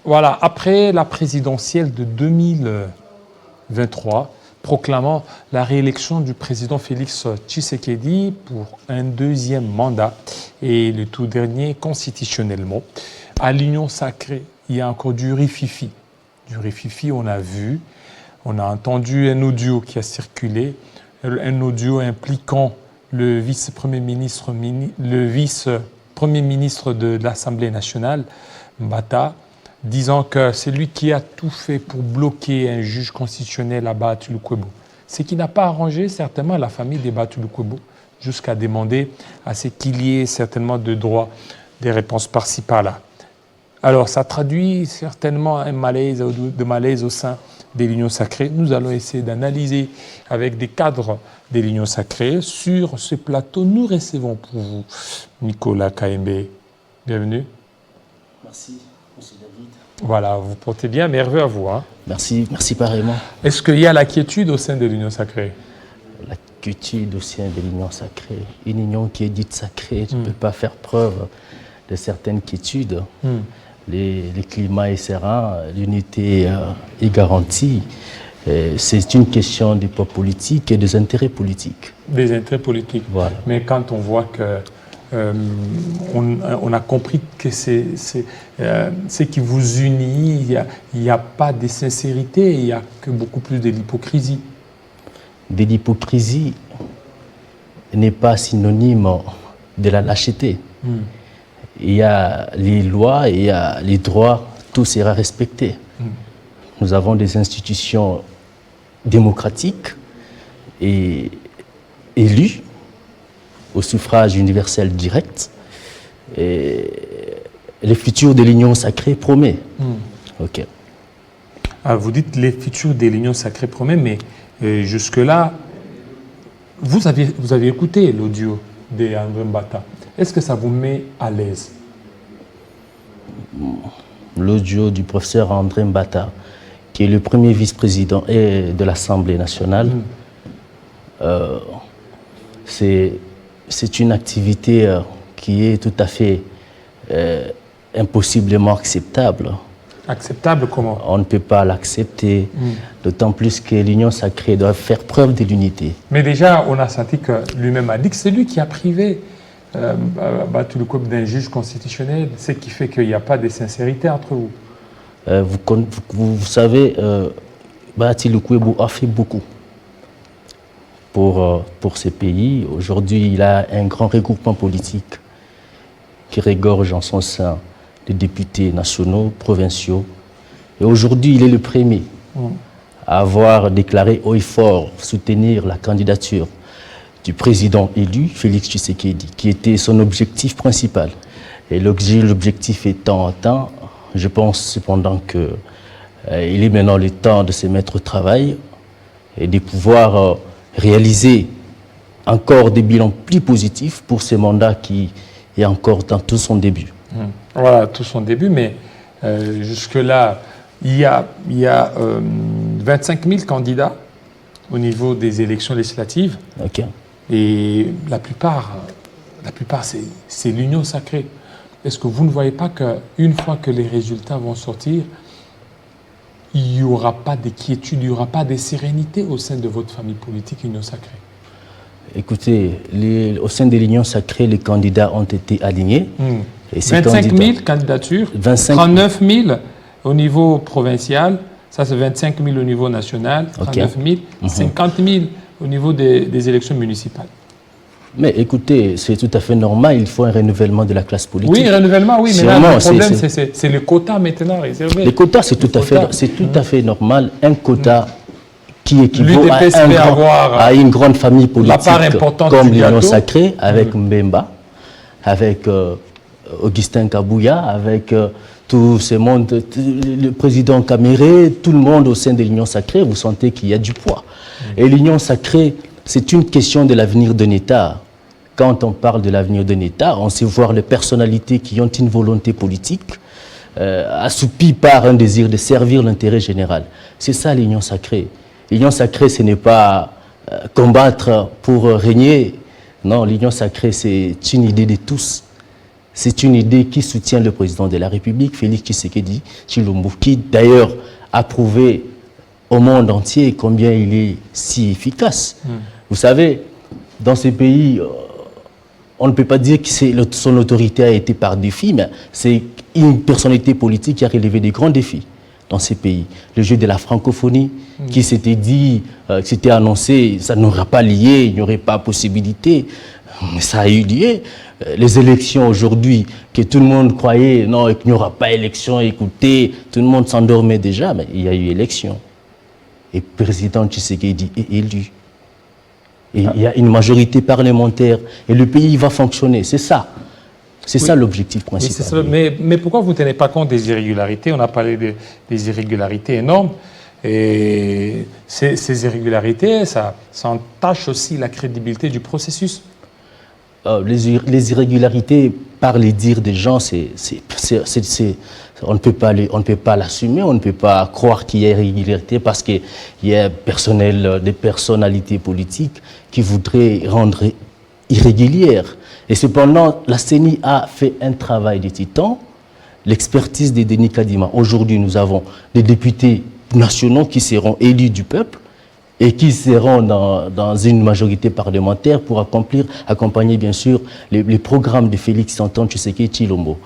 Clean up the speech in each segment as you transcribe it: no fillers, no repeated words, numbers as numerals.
Voilà, après la présidentielle de 2023, proclamant la réélection du président Félix Tshisekedi pour un deuxième mandat et le tout dernier constitutionnellement, à l'Union sacrée, il y a encore du rififi. Du rififi, on a vu, on a entendu un audio qui a circulé, un audio impliquant le vice-premier ministre, de l'Assemblée nationale, Mbata, disant que c'est lui qui a tout fait pour bloquer un juge constitutionnel à Baatulukwebo. Ce qui n'a pas arrangé certainement la famille des Baatulukwebo, jusqu'à demander à ce qu'il y ait certainement de droit des réponses par-ci par-là. Alors ça traduit certainement un malaise au sein des l'Union sacrée. Nous allons essayer d'analyser avec des cadres des l'Union sacrée. Sur ce plateau, nous recevons pour vous Nicolas Kaembe. Bienvenue. Merci, M. David. Voilà, vous portez bien, merveilleux à vous. Hein. Merci pareillement. Est-ce qu'il y a la quiétude au sein de l'Union sacrée? La quiétude au sein de l'Union sacrée. Une union qui est dite sacrée ne peut pas faire preuve de certaines quiétudes. Le climat est serein, l'unité est garantie. C'est une question des poids politiques et des intérêts politiques. Des intérêts politiques. Voilà. Mais quand on voit que on a compris que c'est ce qui vous unit, il n'y a pas de sincérité, il n'y a que beaucoup plus de l'hypocrisie. De l'hypocrisie n'est pas synonyme de la lâcheté. Il y a les lois, il y a les droits, tout sera respecté. Nous avons des institutions démocratiques et élues au suffrage universel direct. Et le futur de l'Union sacrée promet. Ok. Ah, vous dites les futurs de l'Union sacrée promet, mais jusque-là, vous avez écouté l'audio d'André Mbata. Est-ce que ça vous met à l'aise? L'audio du professeur André Mbata, qui est le premier vice-président de l'Assemblée nationale, c'est une activité qui est tout à fait impossiblement acceptable. Acceptable comment? On ne peut pas l'accepter, d'autant plus que l'Union sacrée doit faire preuve de l'unité. Mais déjà, on a senti que lui-même a dit que c'est lui qui a privé Baatulukwebo d'un juge constitutionnel, ce qui fait qu'il n'y a pas de sincérité entre vous. Vous savez, Baatulukwebo a fait beaucoup pour ce pays. Aujourd'hui, il a un grand regroupement politique qui regorge en son sein des députés nationaux, provinciaux. Et aujourd'hui, il est le premier à avoir déclaré haut et fort soutenir la candidature du président élu, Félix Tshisekedi, qui était son objectif principal. Et l'objectif étant atteint, je pense cependant qu'il est maintenant le temps de se mettre au travail et de pouvoir réaliser encore des bilans plus positifs pour ce mandat qui est encore dans tout son début. Voilà, tout son début, mais jusque-là, il y a 25 000 candidats au niveau des élections législatives. Okay. Et la plupart c'est l'Union sacrée. Est-ce que vous ne voyez pas qu'une fois que les résultats vont sortir, il n'y aura pas de quiétude, il n'y aura pas de sérénité au sein de votre famille politique Union sacrée? Écoutez, au sein de l'Union sacrée, les candidats ont été alignés. Et 25 000 candidatures, 39 000 au niveau provincial, ça c'est 25 000 au niveau national, 39 000, 50 000 au niveau des élections municipales. Mais écoutez, c'est tout à fait normal, il faut un renouvellement de la classe politique. Oui, renouvellement, oui, mais là, le problème, c'est le quota maintenant réservé. Les quotas, c'est tout à fait normal. Un quota qui équivaut à une grande famille politique comme l'Union sacrée, avec Mbemba, avec Augustin Kabouya, avec tout ce monde, le président Kaméré, tout le monde au sein de l'Union sacrée, vous sentez qu'il y a du poids. Et l'Union sacrée, c'est une question de l'avenir d'un État. Quand on parle de l'avenir d'un État, on sait voir les personnalités qui ont une volonté politique, assoupie par un désir de servir l'intérêt général. C'est ça l'Union sacrée. L'Union sacrée, ce n'est pas combattre pour régner. Non, l'Union sacrée, c'est une idée de tous. c'est une idée qui soutient le président de la République, Félix Tshisekedi Tshilombo, qui d'ailleurs a prouvé au monde entier combien il est si efficace. Vous savez, dans ces pays, on ne peut pas dire que son autorité a été par défi, mais c'est une personnalité politique qui a relevé des grands défis dans ces pays. Le jeu de la francophonie, qui s'était dit, s'était annoncé, ça n'aura pas lié, il n'y aurait pas possibilité, mais ça a eu lieu. Les élections aujourd'hui, que tout le monde croyait, non, qu'il n'y aura pas élection, écoutez, tout le monde s'endormait déjà, mais il y a eu élection. Et le président Tshisekedi est élu. Et il y a une majorité parlementaire et le pays va fonctionner. C'est ça. C'est ça l'objectif principal. Mais pourquoi vous ne tenez pas compte des irrégularités? On a parlé des irrégularités énormes. Et ces irrégularités, ça entache aussi la crédibilité du processus. Les irrégularités, par les dires des gens, on ne peut pas l'assumer, on ne peut pas croire qu'il y a irrégularité parce qu'il y a des personnalités politiques qui voudraient rendre irrégulière. Et cependant, la CENI a fait un travail de titan, l'expertise de Denis Kadima. Aujourd'hui, nous avons des députés nationaux qui seront élus du peuple et qui seront dans une majorité parlementaire pour accompagner bien sûr les programmes de Félix Antoine Tshisekedi Tshilombo.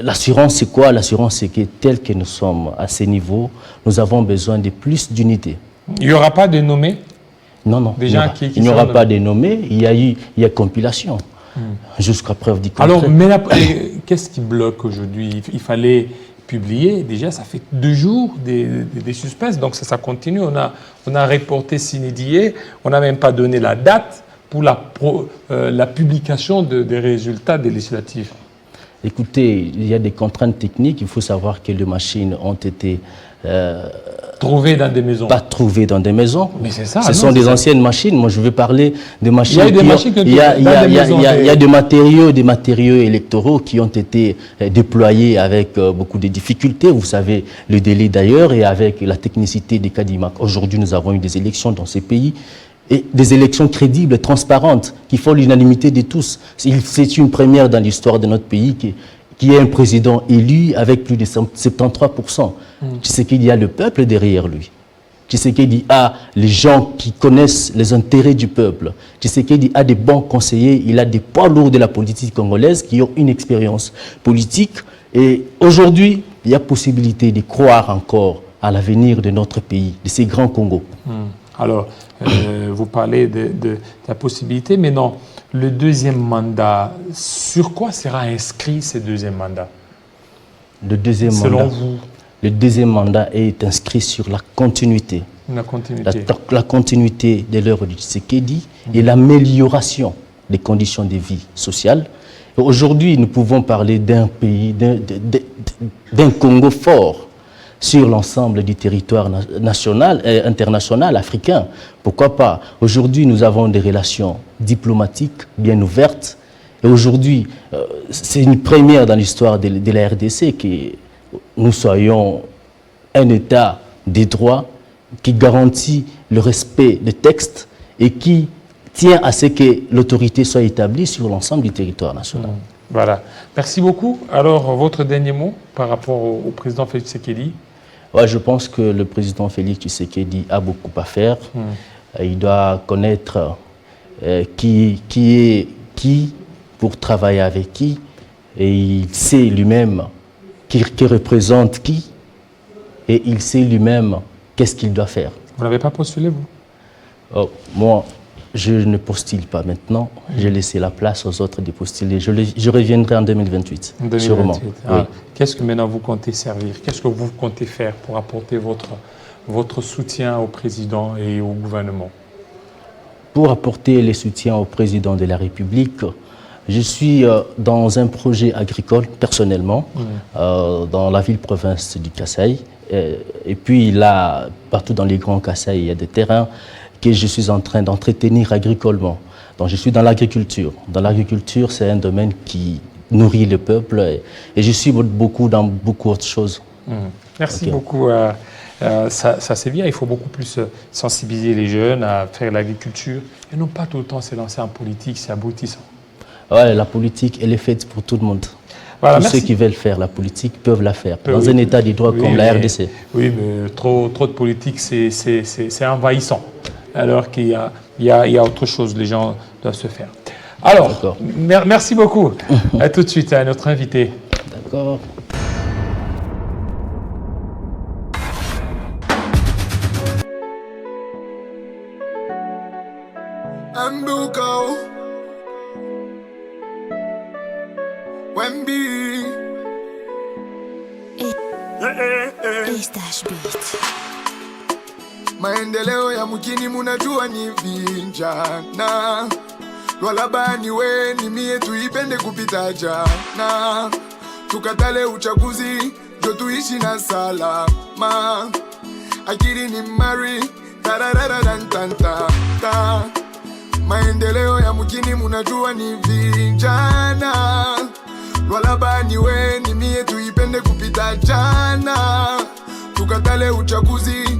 L'assurance, c'est quoi? L'assurance, c'est que tel que nous sommes à ce niveau, nous avons besoin de plus d'unité. Il n'y aura pas de nommés? Non, il n'y aura pas de nommés, il y a compilation. Jusqu'à preuve du contraire. Alors, mais qu'est-ce qui bloque aujourd'hui? Il fallait publier, déjà, ça fait 2 jours des suspens, donc ça continue. On a reporté sine die, on n'a même pas donné la date pour la publication des résultats des législatives. Écoutez, il y a des contraintes techniques. Il faut savoir que les machines ont été trouvées dans des maisons. Pas trouvées dans des maisons. Mais c'est ça. Ce sont des anciennes machines. Moi, je veux parler des machines. Il y a des matériaux électoraux qui ont été déployés avec beaucoup de difficultés. Vous savez, le délai d'ailleurs et avec la technicité des Kadima. Aujourd'hui, nous avons eu des élections dans ces pays. Et des élections crédibles, transparentes, qui font l'unanimité de tous. C'est une première dans l'histoire de notre pays qui est un président élu avec plus de 73%. Tshisekedi a le peuple derrière lui. Tshisekedi a les gens qui connaissent les intérêts du peuple. Tshisekedi a des bons conseillers, il a des poids lourds de la politique congolaise qui ont une expérience politique. Et aujourd'hui, il y a possibilité de croire encore à l'avenir de notre pays, de ces grands Congos. Alors, vous parlez de la possibilité, mais non, le deuxième mandat, sur quoi sera inscrit ce deuxième mandat? Selon vous? Le deuxième mandat est inscrit sur la continuité. La continuité. La continuité de l'œuvre de Tshisekedi et l'amélioration des conditions de vie sociale. Aujourd'hui, nous pouvons parler d'un pays, d'un Congo fort sur l'ensemble du territoire national et international africain. Pourquoi pas? Aujourd'hui, nous avons des relations diplomatiques bien ouvertes. Et aujourd'hui, c'est une première dans l'histoire de la RDC que nous soyons un État des droits qui garantit le respect des textes et qui tient à ce que l'autorité soit établie sur l'ensemble du territoire national. Voilà. Merci beaucoup. Alors, votre dernier mot par rapport au président Félix Tshisekedi? Ouais, je pense que le président Félix Tshisekedi a beaucoup à faire. Il doit connaître qui est qui pour travailler avec qui. Et il sait lui-même qui représente qui. Et il sait lui-même qu'est-ce qu'il doit faire. Vous n'avez pas postulé, vous? Moi, je ne postule pas maintenant. J'ai laissé la place aux autres de postuler. Je reviendrai en 2028, sûrement. Oui. Qu'est-ce que maintenant vous comptez servir? Qu'est-ce que vous comptez faire pour apporter votre soutien au président et au gouvernement? Pour apporter le soutien au président de la République, je suis dans un projet agricole, personnellement, dans la ville-province du Kasaï. Et puis là, partout dans les grands Kasaï, il y a des terrains que je suis en train d'entretenir agricolement. Donc je suis dans l'agriculture. Dans l'agriculture, c'est un domaine qui nourrit le peuple et je suis beaucoup dans beaucoup d'autres choses. Merci beaucoup. Ça c'est bien, il faut beaucoup plus sensibiliser les jeunes à faire l'agriculture et non pas tout le temps se lancer en politique, c'est abrutissant. Ouais, la politique, elle est faite pour tout le monde. Voilà, tous ceux qui veulent faire la politique peuvent la faire, dans oui, un état de droit comme la RDC. Oui, mais trop de politique, c'est envahissant. Alors qu'il y a autre chose, les gens doivent se faire. Alors, merci beaucoup. À tout de suite à notre invité. D'accord. Ambuko Wemby maendeleo ya mjini munajua ni vijana, lwalabani weni mie tuipende kupita jana, tukatale uchaguzi jo tuishi na salama, akili ni mari tararararantantanta. Maendeleo ya mjini munajua ni vijana, lwalabani weni mie tuipende kupita jana, tukatale uchaguzi